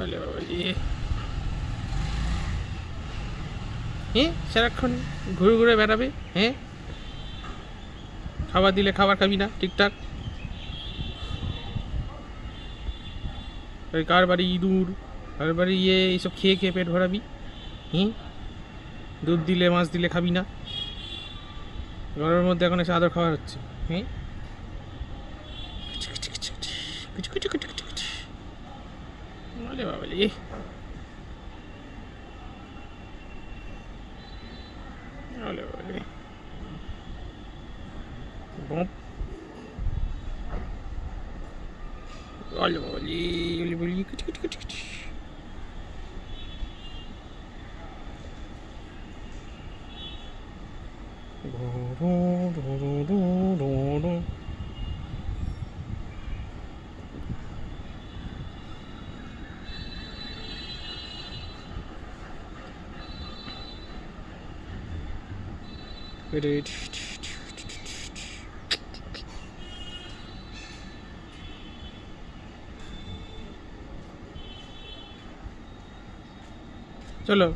আলে বাবা হ্যাঁ সারাক্ষণ ঘুরে ঘুরে বেড়াবে হ্যাঁ খাবার দিলে খাবার খাবি না ঠিকঠাক ওই কার বাড়ি ইঁদুর কার বাড়ি এইসব খেয়ে খেয়ে পেট ভরাবি হুম দুধ দিলে মাছ দিলে খাবি না গরমের মধ্যে এখন এসে আদর খাওয়ার হচ্ছে হ্যাঁ বলে বাবলি বলে বাবলি বলে বাবলি বলি বলি কুচি কুচি কুচি কুচি চলো